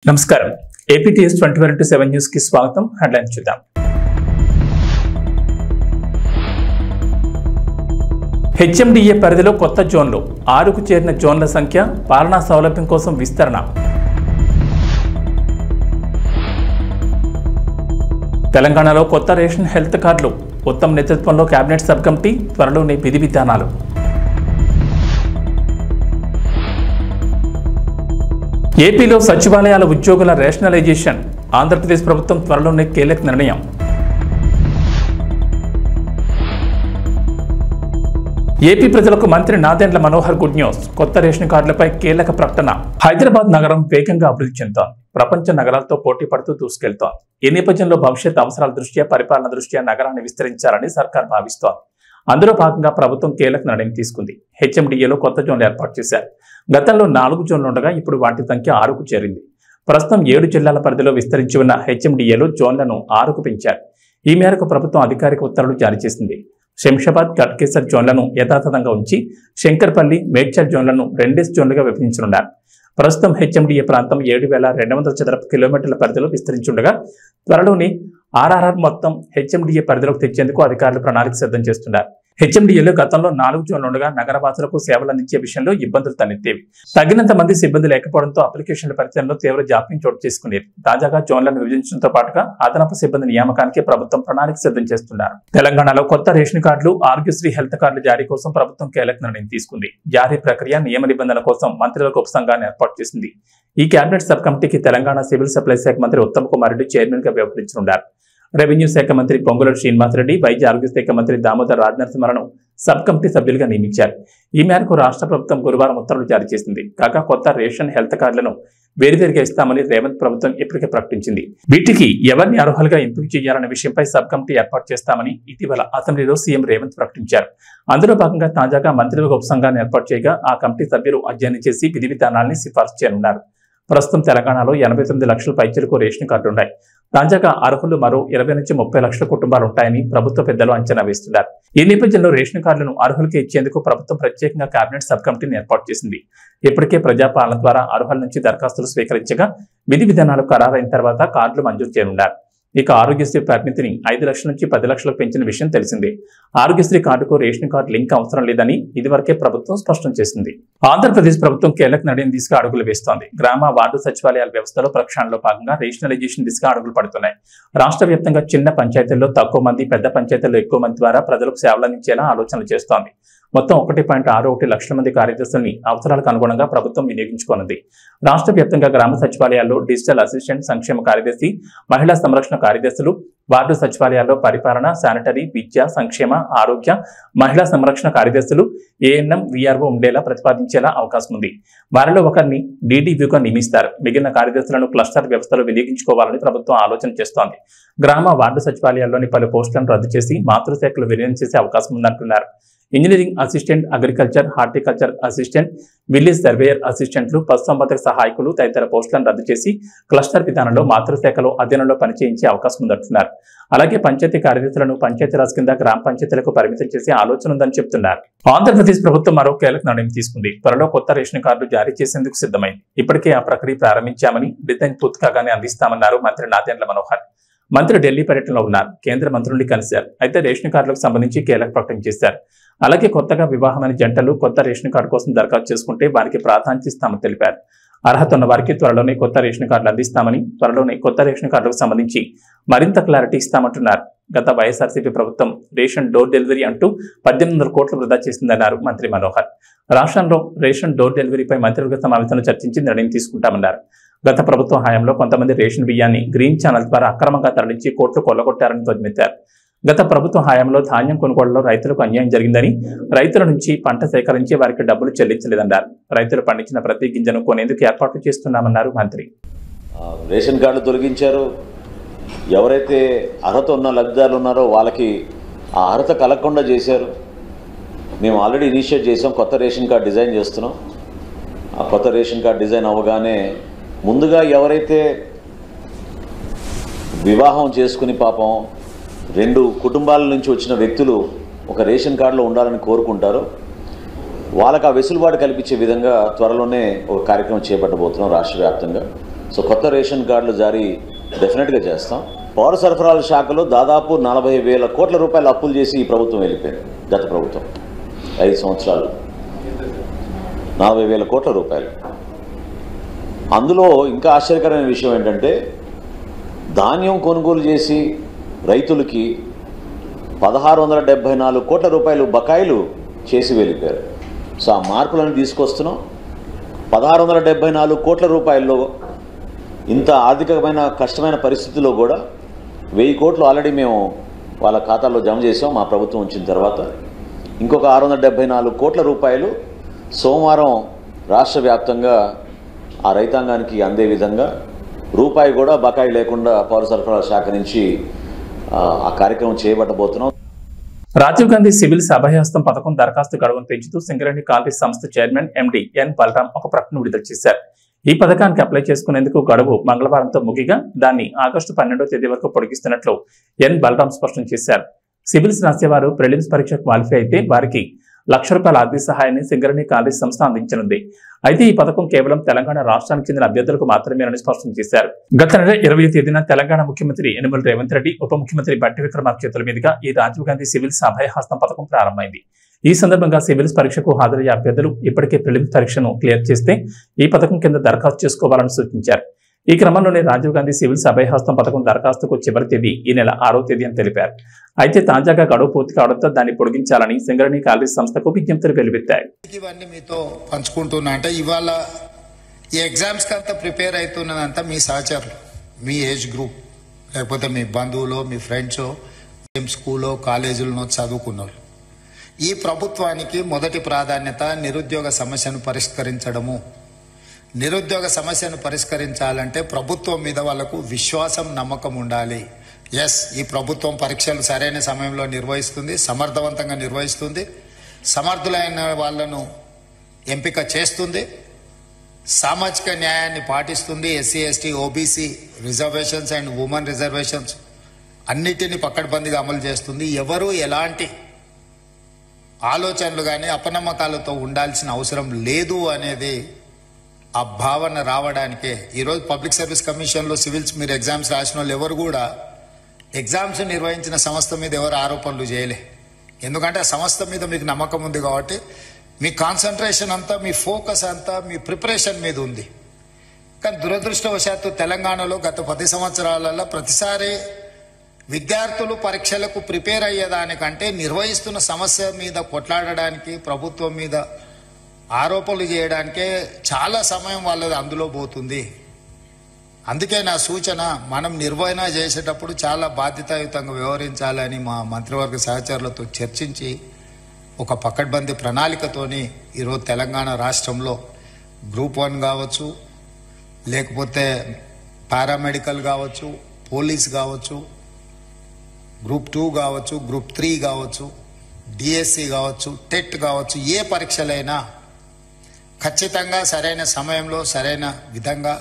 నమస్కారం APTS 24/7 news కి స్వాగతం. హెడ్లైన్స్ చూద్దాం. హెచ్ఎండిఏ పరిధిలో కొత్త జోన్లు 6కు చేరిన జోన్ల సంఖ్య పాలనా సౌలభ్యం కోసం విస్తరణ. తెలంగాణలో కొత్త రేషన్ హెల్త్ కార్డులు ఉత్తమ్ నేతృత్వంలో కేబినెట్ సబ్ కమిటీ త్వరలోనే విధి విధానాలు. ఏపీలో సచివాలయాల ఉద్యోగుల రేషనలైజేషన్ ఆంధ్రప్రదేశ్ ప్రభుత్వం త్వరలోనే కీలక నిర్ణయం. ఏపీ ప్రజలకు మంత్రి నాదెండ్ల మనోహర్ గుడ్ న్యూస్. కొత్త రేషన్ కార్డులపై కీలక ప్రకటన. హైదరాబాద్ నగరం వేగంగా అభివృద్ధి చెందుతోంది. ప్రపంచ నగరాలతో పోటీ పడుతూ దూసుకెళ్తోంది. ఈ నేపథ్యంలో భవిష్యత్ అవసరాల దృష్ట్యా పరిపాలన దృష్ట్యా నగరాన్ని విస్తరించాలని సర్కార్ భావిస్తోంది. అందులో భాగంగా ప్రభుత్వం కీలక నిర్ణయం తీసుకుంది. హెచ్ఎండిఏలో కొత్త జోన్లు ఏర్పాటు చేశారు. గతంలో 4 జోన్లు ఉండగా ఇప్పుడు వాటి సంఖ్య 6కు చేరింది. ప్రస్తుతం 7 జిల్లాల పరిధిలో విస్తరించి ఉన్న హెచ్ఎండిఏలో జోన్లను 6కు పెంచారు. ఈ మేరకు ప్రభుత్వం అధికారిక ఉత్తర్వులు జారీ చేసింది. శంషాబాద్, గట్కేసర్ జోన్లను యథాతథంగా ఉంచి శంకర్పల్లి, మేడ్చల్ జోన్లను 2 జోన్లుగా విభజించనున్నారు. ప్రస్తుతం హెచ్ఎండిఏ ప్రాంతం 7,200 చదరపు కిలోమీటర్ల పరిధిలో విస్తరించుండగా త్వరలోనే ఆర్ఆర్ఆర్ మొత్తం హెచ్ఎండిఏ పరిధిలోకి తెచ్చేందుకు అధికారులు ప్రణాళిక సిద్ధం చేస్తున్నారు. హెచ్ఎండిఏలో గతంలో 4 జోన్లు ఉండగా నగరవాసులకు సేవలు అందించే విషయంలో ఇబ్బందులు తలెత్తేవి. తగినంత మంది సిబ్బంది లేకపోవడంతో అప్లికేషన్ల పరిచయంలో తీవ్ర జాప్యం చోటు చేసుకునేది. తాజాగా జోన్లను విభజించడంతో పాటుగా అదనపు సిబ్బంది నియామకానికి ప్రభుత్వం ప్రణాళిక సిద్ధం చేస్తున్నారు. తెలంగాణలో కొత్త రేషన్ కార్డులు, ఆరోగ్యశ్రీ హెల్త్ కార్డుల జారీ కోసం ప్రభుత్వం కీలక నిర్ణయం తీసుకుంది. జారీ ప్రక్రియ, నియమ నిబంధనల కోసం మంత్రులకు ఉపసంఘాన్ని ఏర్పాటు చేసింది. ఈ కేబినెట్ సబ్ కమిటీకి తెలంగాణ సివిల్ సప్లై శాఖ మంత్రి ఉత్తమ్ కుమార్ రెడ్డి చైర్మన్ గా వ్యవహరించనున్నారు. రెవెన్యూ శాఖ మంత్రి పొంగులేటి శ్రీనివాసరెడ్డి, వైద్య ఆరోగ్య శాఖ మంత్రి దామోదర్ రాజనరసింహను సబ్ కమిటీ సభ్యులుగా నియమించారు. ఈ మేరకు రాష్ట్ర ప్రభుత్వం గురువారం ఉత్తర్వులు జారీ చేసింది. కాగా కొత్త రేషన్ హెల్త్ కార్డులను వేరువేరుగా ఇస్తామని రేవంత్ ప్రభుత్వం ఇప్పటికే ప్రకటించింది. వీటికి ఎవరిని అర్హులుగా ఎంపిక చేయాలనే విషయంపై సబ్ కమిటీ ఏర్పాటు చేస్తామని ఇటీవల అసెంబ్లీలో సీఎం రేవంత్ ప్రకటించారు. అందులో భాగంగా తాజాగా మంత్రులకు ఉపసంఘాన్ని ఏర్పాటు చేయగా ఆ కమిటీ సభ్యులు అధ్యయనం చేసి విధి విధానాన్ని సిఫార్సు చేయనున్నారు. ప్రస్తుతం తెలంగాణలో 89 లక్షల పైచిలకు రేషన్ కార్డులు ఉన్నాయి. తాజాగా అర్హులు మరో 20 నుంచి 30 లక్షల కుటుంబాలు ఉంటాయని ప్రభుత్వ పెద్దలు అంచనా వేస్తున్నారు. ఈ నేపథ్యంలో రేషన్ కార్డులను అర్హులకి ఇచ్చేందుకు ప్రభుత్వం ప్రత్యేకంగా కేబినెట్ సబ్ కమిటీని ఏర్పాటు చేసింది. ఇప్పటికే ప్రజాపాలన ద్వారా అర్హుల నుంచి దరఖాస్తులు స్వీకరించగా విధి విధానాలు ఖరారైన తర్వాత కార్డులు మంజూరు చేయనున్నారు. ఇక ఆరోగ్యశ్రీ పరిమితిని 5 లక్షల నుంచి 10 లక్షలకు పెంచిన విషయం తెలిసిందే. ఆరోగ్యశ్రీ కార్డుకు రేషన్ కార్డు లింక్ అవసరం లేదని ఇదివరకే ప్రభుత్వం స్పష్టం చేసింది. ఆంధ్రప్రదేశ్ ప్రభుత్వం కీలక నిర్ణయం దిశగా అడుగులు వేస్తోంది. గ్రామ వార్డు సచివాలయాల వ్యవస్థలో ప్రక్షాళనలో భాగంగా రేషనలైజేషన్ దిశగా అడుగులు పడుతున్నాయి. రాష్ట్ర వ్యాప్తంగా చిన్న పంచాయతీల్లో తక్కువ మంది, పెద్ద పంచాయతీల్లో ఎక్కువ మంది ద్వారా ప్రజలకు సేవలు అందించేలా ఆలోచనలు చేస్తోంది. మొత్తం 1.61 లక్షల మంది కార్యదర్శుల్ని అవసరాలకు అనుగుణంగా ప్రభుత్వం వినియోగించుకోనుంది. రాష్ట్ర వ్యాప్తంగా గ్రామ సచివాలయాల్లో డిజిటల్ అసిస్టెంట్, సంక్షేమ కార్యదర్శి, మహిళా సంరక్షణ కార్యదర్శులు, వార్డు సచివాలయాల్లో పరిపాలన, శానిటరీ, విద్య, సంక్షేమ, ఆరోగ్య, మహిళా సంరక్షణ కార్యదర్శులు, ఏఎన్ఎం, వీఆర్ఓ ఉండేలా ప్రతిపాదించేలా అవకాశం ఉంది. వారిలో ఒకరిని డీడీవ్యూగా నియమిస్తారు. మిగిలిన కార్యదర్శులను క్లస్టర్ వ్యవస్థలో వినియోగించుకోవాలని ప్రభుత్వం ఆలోచన చేస్తోంది. గ్రామ వార్డు సచివాలయాల్లోని పలు పోస్టులను రద్దు చేసి మాతృశాఖలు విలీనం చేసే అవకాశం ఉందంటున్నారు. Engineering assistant, agriculture, horticulture assistant, village surveyor అసిస్టెంట్లు, పశుసంవర్ధక సహాయకులు తదితర పోస్టులను రద్దు చేసి క్లస్టర్ విధానంలో మాతృశాఖలో అధీనంలో పనిచేయించే అవకాశం ఉందంటున్నారు. అలాగే పంచాయతీ కార్యదర్శులను పంచాయతీరాజ్ కింద గ్రామ పంచాయతీలకు పరిమితం చేసే ఆలోచన ఉందని చెబుతున్నారు. ఆంధ్రప్రదేశ్ ప్రభుత్వం మరో కీలక నిర్ణయం తీసుకుంది. త్వరలో కొత్త రేషన్ కార్డులు జారీ చేసేందుకు సిద్ధమైంది. ఇప్పటికే ఆ ప్రక్రియ ప్రారంభించామని, డిజైన్ పూర్తి కాగానే అందిస్తామన్నారు మంత్రి నాదెండ్ల మనోహర్. మంత్రి ఢిల్లీ పర్యటనలో ఉన్నారు. కేంద్ర మంత్రుల్ని కలిశారు. అయితే రేషన్ కార్డులకు సంబంధించి కీలక ప్రకటన చేశారు. అలాగే కొత్తగా వివాహమైన జంటలు కొత్త రేషన్ కార్డు కోసం దరఖాస్తు చేసుకుంటే వారికి ప్రాధాన్యత ఇస్తామని తెలిపారు. అర్హత ఉన్న వారికి త్వరలోనే కొత్త రేషన్ కార్డులు అందిస్తామని, త్వరలోనే కొత్త రేషన్ కార్డులకు సంబంధించి మరింత క్లారిటీ ఇస్తామంటున్నారు. గత వైఎస్ఆర్సీపీ ప్రభుత్వం రేషన్ డోర్ డెలివరీ అంటూ 1800 కోట్లు వృధా చేసిందన్నారు మంత్రి మనోహర్. రాష్ట్రంలో రేషన్ డోర్ డెలివరీపై మంత్రివర్గ సమావేశంలో చర్చించి నిర్ణయం తీసుకుంటామన్నారు. గత ప్రభుత్వం హయాంలో కొంతమంది రేషన్ బియ్యాన్ని గ్రీన్ ఛానల్ ద్వారా అక్రమంగా తరలించి కోట్లు కొల్లగొట్టారని ధ్వజమెత్తారు. గత ప్రభుత్వ హయాంలో ధాన్యం కొనుగోలులో రైతులకు అన్యాయం జరిగిందని, రైతుల నుంచి పంట సేకరించి వారికి డబ్బులు చెల్లించలేదన్నారు. రైతులు పండించిన ప్రతి గింజను కొనేందుకు ఏర్పాట్లు చేస్తున్నామన్నారు మంత్రి. రేషన్ కార్డు తొలగించారు. ఎవరైతే అర్హత ఉన్న లబ్ధిదారులు ఉన్నారో వాళ్ళకి ఆ అర్హత కలగకుండా చేశారు. మేము ఆల్రెడీ ఇనిషియేట్ చేసాం, కొత్త రేషన్ కార్డు డిజైన్ చేస్తున్నాం. ఆ కొత్త రేషన్ కార్డు డిజైన్ అవ్వగానే ముందుగా ఎవరైతే వివాహం చేసుకుని పాపం 2 కుటుంబాల నుంచి వచ్చిన వ్యక్తులు ఒక రేషన్ కార్డులో ఉండాలని కోరుకుంటారో వాళ్ళకి ఆ వెసులుబాటు కల్పించే విధంగా త్వరలోనే ఒక కార్యక్రమం చేపట్టబోతున్నాం రాష్ట్ర వ్యాప్తంగా. సో కొత్త రేషన్ కార్డులు జారీ డెఫినెట్గా చేస్తాం. పౌర సరఫరాల శాఖలో దాదాపు 40,000 కోట్ల రూపాయలు అప్పులు చేసి ఈ ప్రభుత్వం వెళ్ళిపోయింది. గత ప్రభుత్వం 5 సంవత్సరాలు 40,000 కోట్ల రూపాయలు. అందులో ఇంకా ఆశ్చర్యకరమైన విషయం ఏంటంటే ధాన్యం కొనుగోలు చేసి రైతులకి 1,674 కోట్ల రూపాయలు బకాయిలు చేసి వెళ్ళిపోయారు. సో ఆ మార్పులను తీసుకొస్తున్నాం. 1,674 కోట్ల రూపాయల్లో ఇంత ఆర్థికమైన కష్టమైన పరిస్థితుల్లో కూడా 1,000 కోట్లు ఆల్రెడీ మేము వాళ్ళ ఖాతాల్లో జమ చేసాం మా ప్రభుత్వం వచ్చిన తర్వాత. ఇంకొక 674 కోట్ల రూపాయలు సోమవారం రాష్ట్ర వ్యాప్తంగా ఆ రైతాంగానికి అందే విధంగా రూపాయి కూడా బకాయి లేకుండా పౌర సరఫరాల శాఖ నుంచి ఆ కార్యక్రమం చేయబట్టబోతున్నాం. రాజీవ్ గాంధీ సివిల్స్ అభయహస్తం పథకం దరఖాస్తు గడువును పెంచుతూ సింగరేణి కాంగ్రెస్ సంస్థ చైర్మన్ ఎండి ఎన్ బలరాం ఒక ప్రకటన విడుదల చేశారు. ఈ పథకానికి అప్లై చేసుకునేందుకు గడువు మంగళవారంతో ముగిగా దాన్ని ఆగస్టు 12వ తేదీ వరకు పొడిగిస్తున్నట్లు ఎన్ బలరాం స్పష్టం చేశారు. సివిల్స్ రాసేవారు ప్రిలిమ్స్ పరీక్ష క్వాలిఫై అయితే వారికి ₹1,00,000 ఆర్థిక సహాయాన్ని సింగరేణి కాంగ్రెస్ సంస్థ అందించనుంది. అయితే ఈ పథకం కేవలం తెలంగాణ రాష్ట్రానికి చెందిన అభ్యర్థులకు మాత్రమేనని స్పష్టం చేశారు. గత నెల 20వ తేదీన తెలంగాణ ముఖ్యమంత్రి యనమల రేవంత్ రెడ్డి, ఉప ముఖ్యమంత్రి బట్టి విక్రమార్క చేతుల మీదుగా ఈ రాజీవ్ గాంధీ సివిల్స్ అభయహస్తం పథకం ప్రారంభమైంది. ఈ సందర్భంగా సివిల్స్ పరీక్షకు హాజరయ్యే అభ్యర్థులు ఇప్పటికే ప్రిలిమ్స్ పరీక్షను క్లియర్ చేస్తే ఈ పథకం కింద దరఖాస్తు చేసుకోవాలని సూచించారు. ఈ క్రమంలోనే రాజీవ్ గాంధీ సివిల్స్ అభయహస్తం పథకం దరఖాస్తుకు చివరి తేదీ ఈ నెల 6వ తేదీ అని తెలిపారు. అయితే తాజాగా గడువు పూర్తి కావడంతో దాన్ని పొడిగించాలని సింగరేణి కాంగ్రెస్ సంస్థకు విజ్ఞప్తులు వెలువెత్తాయి. ఇవన్నీ మీతో పంచుకుంటున్నా అంటే ఇవాళ ఈ ఎగ్జామ్స్ అంతా ప్రిపేర్ అవుతున్నదంతా మీ సహచరులు, మీ ఏజ్ గ్రూప్, లేకపోతే మీ బంధువులు, మీ ఫ్రెండ్స్, స్కూల్లో కాలేజీలను చదువుకున్నారు. ఈ ప్రభుత్వానికి మొదటి ప్రాధాన్యత నిరుద్యోగ సమస్యను పరిష్కరించడము. నిరుద్యోగ సమస్యను పరిష్కరించాలంటే ప్రభుత్వం మీద వాళ్ళకు విశ్వాసం, నమ్మకం ఉండాలి. ఎస్, ఈ ప్రభుత్వం పరీక్షలు సరైన సమయంలో నిర్వహిస్తుంది, సమర్థవంతంగా నిర్వహిస్తుంది, సమర్థులైన వాళ్లను ఎంపిక చేస్తుంది, సామాజిక న్యాయాన్ని పాటిస్తుంది, SC, ST, OBC reservations and women reservations అన్నిటినీ పకడ్బందీగా అమలు చేస్తుంది. ఎవరు ఎలాంటి ఆలోచనలు కానీ అపనమ్మకాలతో ఉండాల్సిన అవసరం లేదు అనేది ఆ భావన రావడానికే ఈరోజు పబ్లిక్ సర్వీస్ కమిషన్లో సివిల్స్ మీరు ఎగ్జామ్స్ రాసిన వాళ్ళు ఎవరు కూడా ఎగ్జామ్స్ నిర్వహించిన సంస్థ మీద ఎవరు ఆరోపణలు చేయలే. ఎందుకంటే ఆ సంస్థ మీద మీకు నమ్మకం ఉంది కాబట్టి మీ కాన్సన్ట్రేషన్ అంతా, మీ ఫోకస్ అంతా మీ ప్రిపరేషన్ మీద ఉంది. కానీ దురదృష్టవశాత్తు తెలంగాణలో గత 10 సంవత్సరాలలో ప్రతిసారి విద్యార్థులు పరీక్షలకు ప్రిపేర్ అయ్యేదానికంటే నిర్వహిస్తున్న సమస్య మీద కొట్లాడడానికి, ప్రభుత్వం మీద ఆరోపణలు చేయడానికే చాలా సమయం వాళ్ళది అందులో పోతుంది. అందుకే నా సూచన, మనం నిర్వహణ చేసేటప్పుడు చాలా బాధ్యతాయుతంగా వ్యవహరించాలని మా మంత్రివర్గ సహచరులతో చర్చించి ఒక పకడ్బందీ ప్రణాళికతోని ఈరోజు తెలంగాణ రాష్ట్రంలో గ్రూప్ 1 కావచ్చు, లేకపోతే పారామెడికల్ కావచ్చు, పోలీస్ కావచ్చు, గ్రూప్ 2 కావచ్చు, గ్రూప్ 3 కావచ్చు, డిఎస్సి కావచ్చు, టెట్ కావచ్చు, ఏ పరీక్షలైనా ఖచ్చితంగా సరైన సమయంలో సరైన విధంగా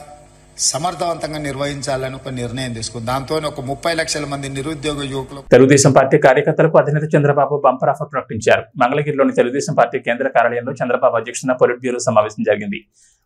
సమర్థవంతంగా నిర్వహించాలని ఒక నిర్ణయం తీసుకుంది. దాంతో ఒక 30 లక్షల మంది నిరుద్యోగ యువకులు. తెలుగుదేశం పార్టీ కార్యకర్తలకు అధినేత చంద్రబాబు బంపర్ ఆఫర్ ప్రకటించారు. మంగళగిరిలోని తెలుగుదేశం పార్టీ కేంద్ర కార్యాలయంలో చంద్రబాబు అధ్యక్షతన పొలిట్ బ్యూరో సమావేశం జరిగింది.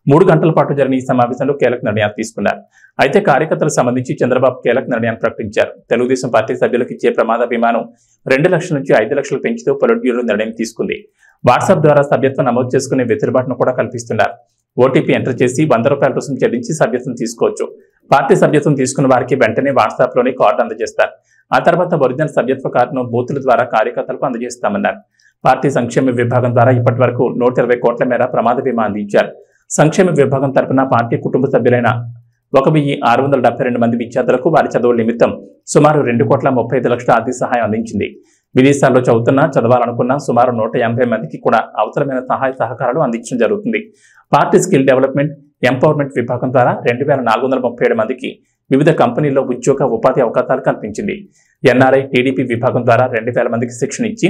3 గంటల పాటు జరిగిన ఈ సమావేశంలో కీలక నిర్ణయాలు తీసుకున్నారు. అయితే కార్యకర్తలకు సంబంధించి చంద్రబాబు కీలక నిర్ణయాన్ని ప్రకటించారు. తెలుగుదేశం పార్టీ సభ్యులకు ఇచ్చే ప్రమాద బీమాను 2 లక్షల నుంచి 5 లక్షలు పెంచుతూ పొలిట్ బ్యూరో నిర్ణయం తీసుకుంది. వాట్సాప్ ద్వారా సభ్యత్వం నమోదు చేసుకునే వెసులుబాటును కూడా కల్పిస్తున్నారు. ఓటీపీ ఎంటర్ చేసి ₹100 రుసుము చెల్లించి సభ్యత్వం తీసుకోవచ్చు. పార్టీ సభ్యత్వం తీసుకున్న వారికి వెంటనే వాట్సాప్ లోని కార్డు అందజేస్తారు. ఆ తర్వాత ఒరిజినల్ సభ్యత్వ కార్డును బూతుల ద్వారా కార్యకర్తలకు అందజేస్తామన్నారు. పార్టీ సంక్షేమ విభాగం ద్వారా ఇప్పటి వరకు 120 కోట్ల మేర ప్రమాద బీమా అందించారు. సంక్షేమ విభాగం తరపున పార్టీ కుటుంబ సభ్యులైన 1,672 మంది విద్యార్థులకు వారి చదువుల నిమిత్తం సుమారు 2,35,00,000 ఆర్థిక సహాయం అందించింది. విదేశాల్లో చదవాలనుకున్న సుమారు 180 మందికి కూడా అవసరమైన సహాయ సహకారాలు అందించడం జరుగుతుంది. పార్టీ స్కిల్ డెవలప్మెంట్, ఎంపవర్మెంట్ విభాగం ద్వారా 2,437 మందికి వివిధ కంపెనీల్లో ఉద్యోగ ఉపాధి అవకాశాలు కల్పించింది. ఎన్ఆర్ఐ, టీడీపీ విభాగం ద్వారా 2,000 మందికి శిక్షణ ఇచ్చి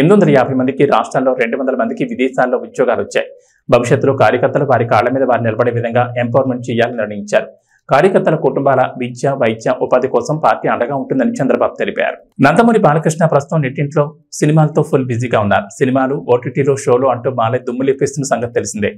850 మందికి, రాష్ట్రాల్లో 200 మందికి విదేశాల్లో ఉద్యోగాలు వచ్చాయి. భవిష్యత్తులో కార్యకర్తలు వారి కాళ్ల మీద వారు నిలబడే విధంగా ఎంపవర్మెంట్ చేయాలని నిర్ణయించారు. కార్యకర్తల కుటుంబాల విద్య వైద్య ఉపాధి కోసం పార్టీ అండగా ఉంటుందని చంద్రబాబు తెలిపారు. నందమూరి బాలకృష్ణ ప్రస్తుతం నెట్టింట్లో సినిమాలతో ఫుల్ బిజీగా ఉన్నారు. సినిమాలు, ఓటీటీలో షోలు అంటూ బాలయ్య దుమ్ము లేపేస్తున్న సంగతి తెలిసిందే.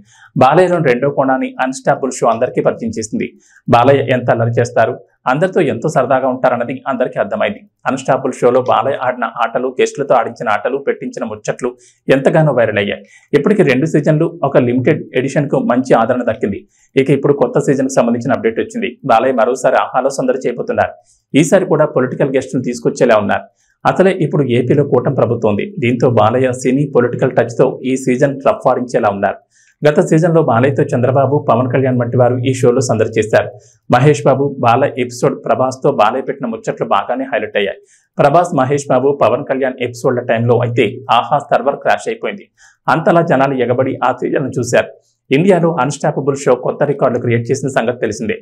బాలయ్యలోని రెండో కోణాన్ని అన్స్టాపుల్ షో అందరికీ పరిచయం చేసింది. బాలయ్య ఎంత అల్లరి చేస్తారు, అందరితో ఎంతో సరదాగా ఉంటారన్నది అందరికీ అర్థమైంది. అన్స్టాపుల్ షోలో బాలయ్య ఆడిన ఆటలు, గెస్టులతో ఆడించిన ఆటలు, పెట్టించిన ముచ్చట్లు ఎంతగానో వైరల్ అయ్యాయి. ఇప్పటికి 2 సీజన్లు, ఒక లిమిటెడ్ ఎడిషన్ కు మంచి ఆదరణ దక్కింది. ఇక ఇప్పుడు కొత్త సీజన్ కు సంబంధించిన అప్డేట్ వచ్చింది. బాలయ్య మరోసారి ఆహాలో సందడి చేయబోతున్నారు. ఈసారి కూడా పొలిటికల్ గెస్టులు తీసుకొచ్చేలా ఉన్నారు. అసలే ఇప్పుడు ఏపీలో కూటమి ప్రభుత్వం ఉంది. దీంతో బాలయ్య సినీ పొలిటికల్ టచ్ తో ఈ సీజన్ రఫ్ ఆడించేలా ఉన్నారు. గత సీజన్లో బాలయ్యతో చంద్రబాబు, పవన్ కళ్యాణ్ వంటి వారు ఈ షోలో సందడి చేశారు. మహేష్ బాబు, బాలయ్య ఎపిసోడ్ ప్రభాస్తో బాలయ్య పెట్టిన ముచ్చట్లు బాగానే హైలైట్ అయ్యాయి. ప్రభాస్, మహేష్ బాబు, పవన్ కళ్యాణ్ ఎపిసోడ్ల టైంలో అయితే ఆహా సర్వర్ క్రాష్ అయిపోయింది. అంతలా జనాలు ఎగబడి ఆ సీజన్ చూశారు. ఇండియాలో అన్స్టాపబుల్ షో కొత్త రికార్డులు క్రియేట్ చేసిన సంగతి తెలిసిందే.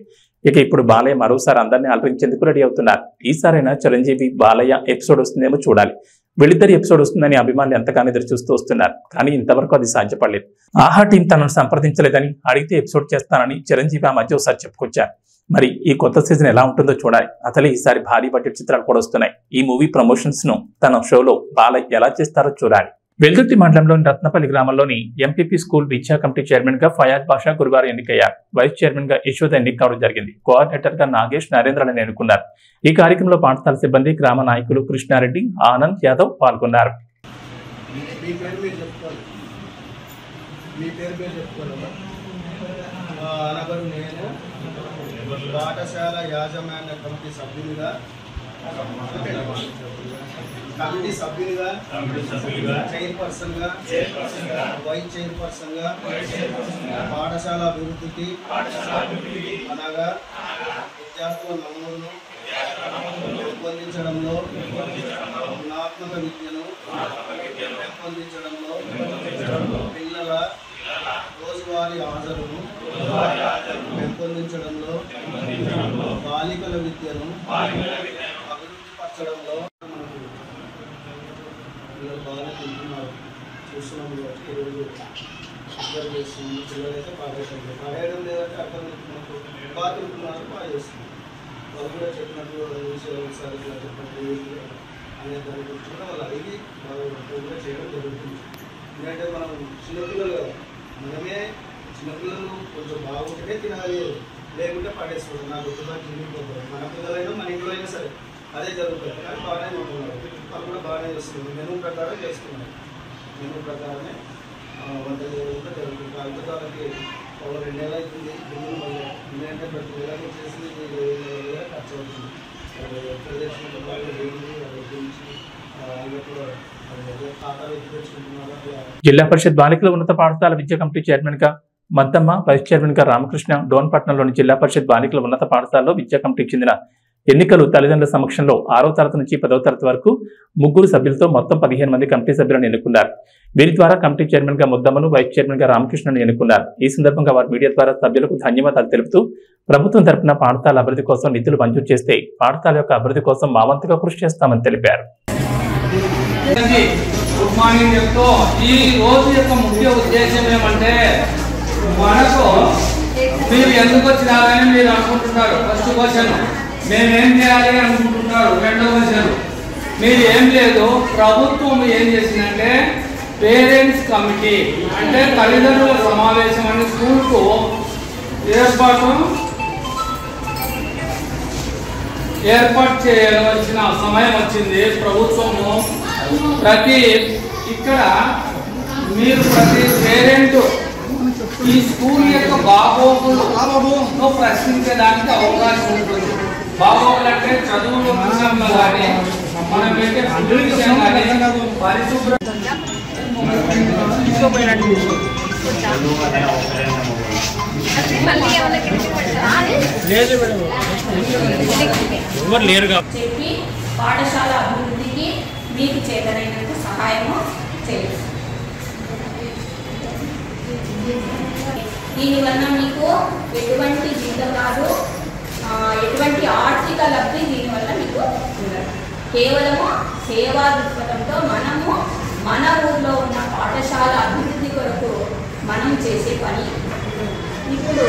ఇక ఇప్పుడు బాలయ్య మరోసారి అందరినీ అలరించేందుకు రెడీ అవుతున్నారు. ఈసారైనా చిరంజీవి, బాలయ్య ఎపిసోడ్ వస్తుందేమో చూడాలి. వీళ్ళిద్దరి ఎపిసోడ్ వస్తుందని అభిమానులు ఎంతగానో ఎదురు చూస్తూ వస్తున్నారు. కానీ ఇంతవరకు అది సాధ్యపడలేదు. ఆహా టీం తనను సంప్రదించలేదని, అడిగితే ఎపిసోడ్ చేస్తానని చిరంజీవి ఆ మధ్య ఒకసారి చెప్పుకొచ్చారు. మరి ఈ కొత్త సీజన్ ఎలా ఉంటుందో చూడాలి. అసలే ఈసారి భారీ బడ్జెట్ చిత్రాలు కూడా వస్తున్నాయి. ఈ మూవీ ప్రమోషన్స్ ను తన షోలో బాలయ్య ఎలా చేస్తారో చూడాలి. వెల్దుర్తి మండలంలోని రత్నపల్లి గ్రామంలోని ఎంపీపీ స్కూల్ విద్యా కమిటీ చైర్మన్ గా ఫయాజ్ బాషా గురువారం ఎన్నికయ్యారు. వైస్ చైర్మన్ గా యశోద ఎన్నిక కావడం జరిగింది. కోఆర్డినేటర్ గా నాగేష్, నరేంద్రని ఎన్నుకున్నారు. ఈ కార్యక్రమంలో పాఠశాల సిబ్బంది, గ్రామ నాయకులు కృష్ణారెడ్డి, ఆనంద్ యాదవ్ పాల్గొన్నారు. పాఠశాల యాజమాన్య కమిటీ సభ్యులుగా చైర్పర్సన్గా వైస్ చైర్పర్సన్గా పాఠశాల అభివృద్ధికి అనగా విద్యార్థుల నమూనాను పెంపొందించడంలో, గుణాత్మక విద్యను పెంపొందించడంలో, పిల్లల రోజువారీ హాజరును పెంపొందించడంలో, బాలికల విద్యను అభివృద్ధి పరచడంలో పిల్లలు బాగా తింటున్నారు. చూస్తున్నాం ఈరోజు అబ్జర్వ్ చేస్తుంది. పిల్లలైతే పాడేయడం లేదంటే అర్థం మనకు బాగా తింటున్నారు, బాగా చేస్తున్నారు. వాళ్ళు కూడా చెప్పినట్టు విషయాలు ఒకసారి ఇలా చెప్పినట్టు అనే దాని గురించి కూడా వాళ్ళు అడిగి వాళ్ళు కూడా చేయడం జరుగుతుంది. ఎందుకంటే మనం చిన్నపిల్లలు కదా, మనమే చిన్నపిల్లలు కొంచెం బాగుంటేనే తినాలి, లేకుంటే పడేసుకోవడం. నాకు ఒక్కసారి చిరిగిపోతారు. మన పిల్లలైనా మన ఇంట్లో అయినా సరే అదే జరుగుతుంది. కానీ బాగానే ఉంటున్నారు, వాళ్ళు కూడా బాగానే చేస్తున్నారు. మెనూ ప్రకారం చేస్తున్నారు. మెనూ ప్రకారమే వంట చేయడం కూడా జరుగుతుంది. అద్భుతాలకి 2 నెలలు అవుతుంది. బిల్లులు మళ్ళీ ఎందుకంటే ప్రతి నెలకి వచ్చేసి ఖర్చు అవుతుంది. ప్రదర్శన గురించి ఖాతాలు ఎత్తి తెచ్చుకుంటున్నారు. జిల్లా పరిషత్ బాలికల ఉన్నత పాఠశాల విద్యా కమిటీ చైర్మన్ గా మద్దమ్మ, వైస్ చైర్మన్ గా రామకృష్ణ, డోన్పట్నంలోని జిల్లా పరిషత్ బాలికల ఉన్నత పాఠశాలలో విద్యా కమిటీకి చెందిన ఎన్నికలు తల్లిదండ్రుల సమక్షంలో 6వ తరగతి నుంచి 10వ తరగతి వరకు 3 సభ్యులతో మొత్తం 15 మంది కమిటీ సభ్యులను ఎన్నుకున్నారు. వీరి ద్వారా కమిటీ చైర్మన్ గా ముద్దమ్మను, వైస్ చైర్మన్ గా రామకృష్ణను ఎన్నుకున్నారు. ఈ సందర్భంగా వారు మీడియా ద్వారా సభ్యులకు ధన్యవాదాలు తెలుపుతూ ప్రభుత్వం తరపున పాఠశాల అభివృద్ధి కోసం నిధులు మంజూరు చేస్తే పాఠశాల యొక్క అభివృద్ధి కోసం మా వంతుగా కృషి చేస్తామని తెలిపారు. గుడ్ మార్నింగ్ చెప్తూ ఈ రోజు యొక్క ముఖ్య ఉద్దేశం ఏమంటే, మనకు మీరు ఎందుకు వచ్చినారని మీరు అనుకుంటున్నారు. ఫస్ట్ క్వశ్చన్, మేమేం చేయాలి అనుకుంటున్నారు. రెండో క్వశ్చన్, మీరు ఏం లేదు, ప్రభుత్వం ఏం చేసిందంటే పేరెంట్స్ కమిటీ అంటే తల్లిదండ్రుల సమావేశం అని స్కూల్కు ఏర్పాటు చేయవలసిన సమయం వచ్చింది. ప్రభుత్వము ఇక్కడ మీరు ప్రతి పేరెంట్ ఈ స్కూల్ యొక్క బాగోగులు ప్రశ్నించడానికి అవకాశం ఉంటుంది. బాగోగులు అంటే చదువుల విషయంలో కానీ మనం పెట్టే ఫుడ్ విషయం కానీ పరిశుభ్ర చెప్పి పాఠశాల అభివృద్ధికి మీకు చేతనైనంత సహాయము చేయండి. దీనివల్ల మీకు ఎటువంటి జీతం రాదు, ఎటువంటి ఆర్థిక లబ్ధి దీనివల్ల మీకు ఉండదు. కేవలము సేవా దృక్పథంతో మనము మన ఊర్లో ఉన్న పాఠశాల అభివృద్ధి కొరకు మనం చేసే పని. ఇప్పుడు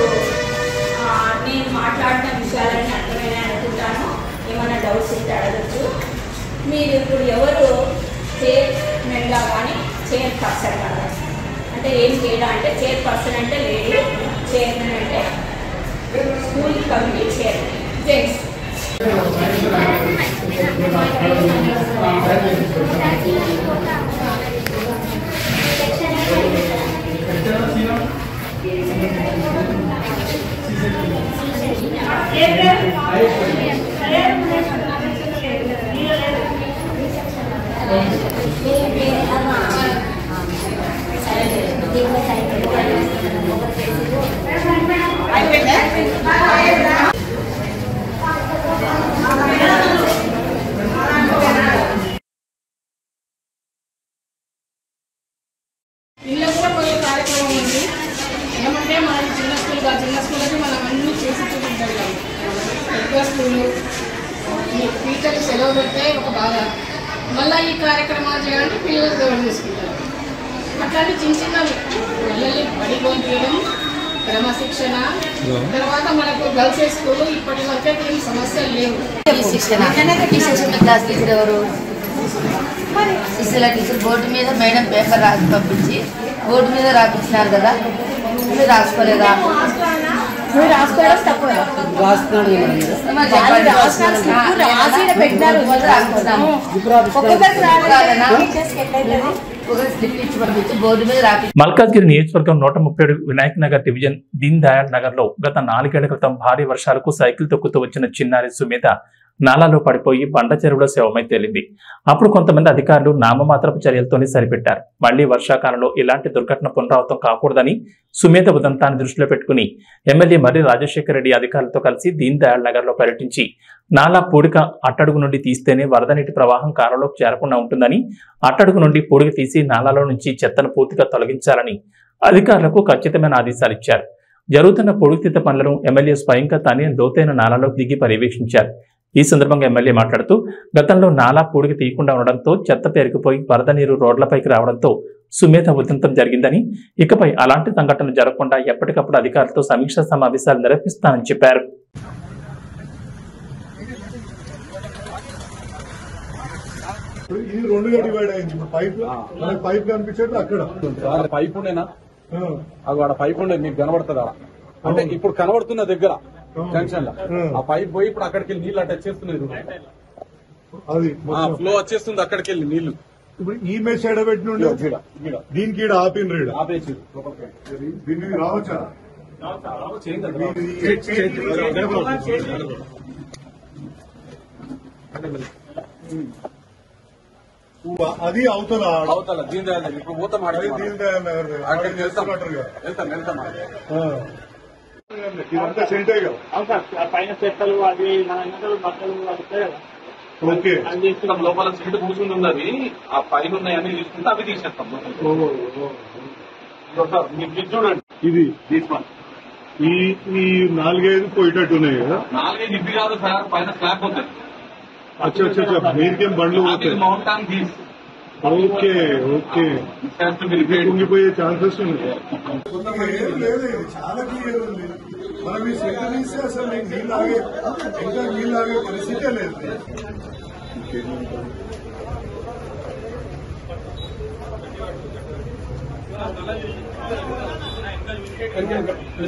నేను మాట్లాడిన విషయాలన్నీ అర్థమైనా అనుకుంటాను. ఏమైనా డౌట్స్ ఉంటే అడగచ్చు. మీరు ఇప్పుడు ఎవరు చైర్మన్గా కానీ చైర్పర్సన్ కదా, అంటే ఏం తేడా అంటే చైర్పర్సన్ అంటే లేడీ, చైర్మన్ అంటే స్కూల్ కమిటీ చైర్మన్ జెంట్స్. ఇళ్ళకు కూడా కొన్ని కార్యక్రమం ఉంది. ఏమంటే మనం చిన్న స్కూల్కి మనం అన్నీ చేసి చూపించగలం. పెద్ద స్కూళ్ళు టీచర్లు సెలవు పెడితే ఒక బాధ, మళ్ళీ ఈ కార్యక్రమాలు చేయాలంటే పిల్లలు గౌరవం తీసుకుంటారు. అట్లాంటి చిన్న చిన్నవి పిల్లల్ని బడి పంపించడం, క్రమశిక్షణ, తర్వాత మనకు గర్ల్స్ హై స్కూల్ ఇప్పటి వరకు ఏం సమస్యలు లేవు. క్లాస్ టీచర్ ఎవరు? శిశుల టీచర్ బోర్డు మీద మేడం పేపర్ రాసి పంపించి బోర్డు మీద రాపించినారు కదా, మీరు రాసుకోలేదా? నువ్వు రాసుకోవడం తప్పు. మల్కాజ్గిరి నియోజకవర్గం 137 వినాయక్ నగర్ డివిజన్ దీన్ దయాళ్ నగర్ లో గత 4 ఏళ్ల క్రితం భారీ వర్షాలకు సైకిల్ తొక్కుతూ వచ్చిన చిన్నారి సుమేధ నాలాలో పడిపోయి బండ చెరువులో శవమై తేలింది. అప్పుడు కొంతమంది అధికారులు నామమాత్రపు చర్యలతోనే సరిపెట్టారు. మళ్లీ వర్షాకాలంలో ఇలాంటి దుర్ఘటన పునరావృతం కాకూడదని సుమేధ ఉదంతాన్ని దృష్టిలో పెట్టుకుని ఎమ్మెల్యే మర్రి రాజశేఖర రెడ్డి అధికారులతో కలిసి దీన్ దయాళ్ నగర్ లో పర్యటించి నాలా పూడిక అట్టడుగు నుండి తీస్తేనే వరద నీటి ప్రవాహం కాలంలోకి చేరకుండా ఉంటుందని, అట్టడుగు నుండి పూడిక తీసి నాలాలో నుంచి చెత్తను పూర్తిగా తొలగించాలని అధికారులకు ఖచ్చితమైన ఆదేశాలు ఇచ్చారు. జరుగుతున్న పూడికతీత పనులను ఎమ్మెల్యే స్వయంగా తానే లోతైన నాలాలోకి దిగి పర్యవేక్షించారు. ఈ సందర్భంగా ఎమ్మెల్యే మాట్లాడుతూ గతంలో నాలా పూడిక తీయకుండా ఉండడంతో చెత్త పేరుకుపోయి వరద నీరు రోడ్లపైకి రావడంతో సుమేధ ఉదంతం జరిగిందని, ఇకపై అలాంటి సంఘటనలు జరగకుండా ఎప్పటికప్పుడు అధికారులతో సమీక్షా సమావేశాలు నిర్వహిస్తానని చెప్పారు. ఇది రెండుగా డివైడ్ అయింది. పైప్ కనిపించేది అక్కడ పైప్ ఉండేనా, అది ఆడ పైప్ ఉండే మీకు కనబడుతుందా? అంటే ఇప్పుడు కనబడుతున్న దగ్గర జంక్షన్ లో ఆ పైప్ పోయి ఇప్పుడు అక్కడికి వెళ్ళి నీళ్ళు అటాచ్ చేస్తున్నాయి. అది ఫ్లో వచ్చేస్తుంది అక్కడికి వెళ్ళి నీళ్లు. ఇప్పుడు ఈ మెస్ ఎడబెట్టిన దీనికి ఈడ ఆపిన ఆపేసి దీనికి రావచ్చా? అది అవతల దీని దయాళ్ ఇప్పుడు పోతాం. దీని దయాళ్ నగర్ అక్కడికి వెళ్తాం. ఇదంతా సెంటే కదా పైన చెత్తలు అది మన ఎండలు బట్టలు వస్తాయి కదా. ఓకే అది తీసుకుంటాం. లోపల సీటు కూర్చుని ఉన్నది ఆ పైన ఉన్నాయని తీసుకుంటే అవి తీసేస్తాం. మీరు చూడండి, ఇది తీసుకోండి. ఈ 4-5 పోయేటట్టు ఉన్నాయి కదా. 4 ఇవి కాదు సార్, పైన స్లాబ్ ఉంటుంది. అచ్చా మీరికేం బండ్లు పోతాయి. మౌంటాన్ తీసి ఓకే కుంగిపోయే ఛాన్సెస్ ఉన్నాయి. చాలా క్లియర్ ఉంది. మనం ఈ సెంటర్ తీస్తే అసలు నీళ్ళు ఆగే పరిస్థితే లేదు.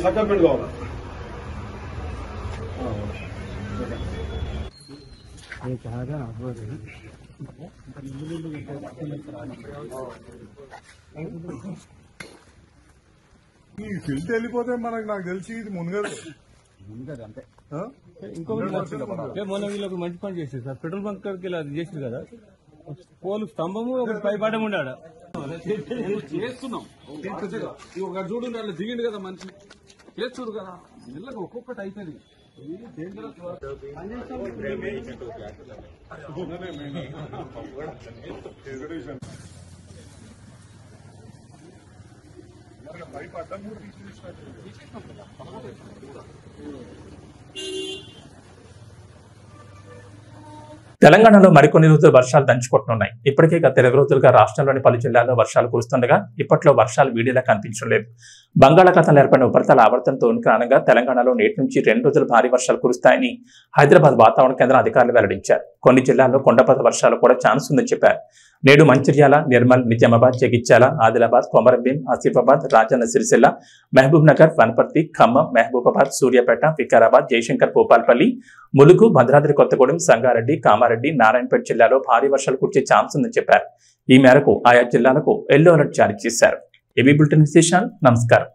సక్కర్మెంట్ కావాలి. ఈ ఫిల్ట్ వెళ్ళిపోతే నాకు తెలిసి ఇది మునగదు అంతే. ఇంకొకటి మొన్న వీళ్ళకి మంచి పని చేసేది సార్, పెట్రోల్ బంక్ కాడికి అది చేసింది కదా, పోలు స్తంభము ఒక పైపాఠం ఉండాడు చేస్తున్నాం. ఒక చూడు అట్లా దిగిండు కదా మనిషి, చేస్తుడు కదా. ఇళ్ళకి ఒక్కొక్కటి అయిపోయింది. పైప్ అడ్డం కూడా తీసుకొచ్చిన తెలంగాణలో మరికొన్ని రోజులు వర్షాలు దంచుకుంటున్నాయి. ఇప్పటికే గత 20 రోజులుగా రాష్ట్రంలోని పలు జిల్లాల్లో వర్షాలు కురుస్తుండగా ఇప్పట్లో వర్షాలు వీడియోలా కనిపించడం లేదు. బంగాళాఖాతంలో ఏర్పడిన ఉపరితల ఆవర్తనంతో కారణంగా తెలంగాణలో నేటి నుంచి 2 రోజులు భారీ వర్షాలు కురుస్తాయని హైదరాబాద్ వాతావరణ కేంద్రం అధికారులు వెల్లడించారు. కొన్ని జిల్లాల్లో కొండపద వర్షాలు కూడా ఛాన్స్ ఉందని చెప్పారు. నేడు మంచిర్యాల, నిర్మల్, నిజామాబాద్, జగిత్యాల, ఆదిలాబాద్, కొమరంభీం, ఆసిఫాబాద్, రాజన్న సిరిసిల్ల, మహబూబ్ నగర్, వనపర్తి, ఖమ్మం, మహబూబాబాద్, సూర్యాపేట, వికారాబాద్, జయశంకర్, భూపాల్పల్లి, ములుగు, భద్రాద్రి కొత్తగూడెం, సంగారెడ్డి, కామారెడ్డి, నారాయణపేట జిల్లాలో భారీ వర్షాలు కురిసే ఛాన్స్ ఉందని చెప్పారు. ఈ మేరకు ఆయా జిల్లాలకు ఎల్లో అలర్ట్ జారీ చేశారు. ఏబీ బులెటిన్ విశేషాలు. నమస్కారం.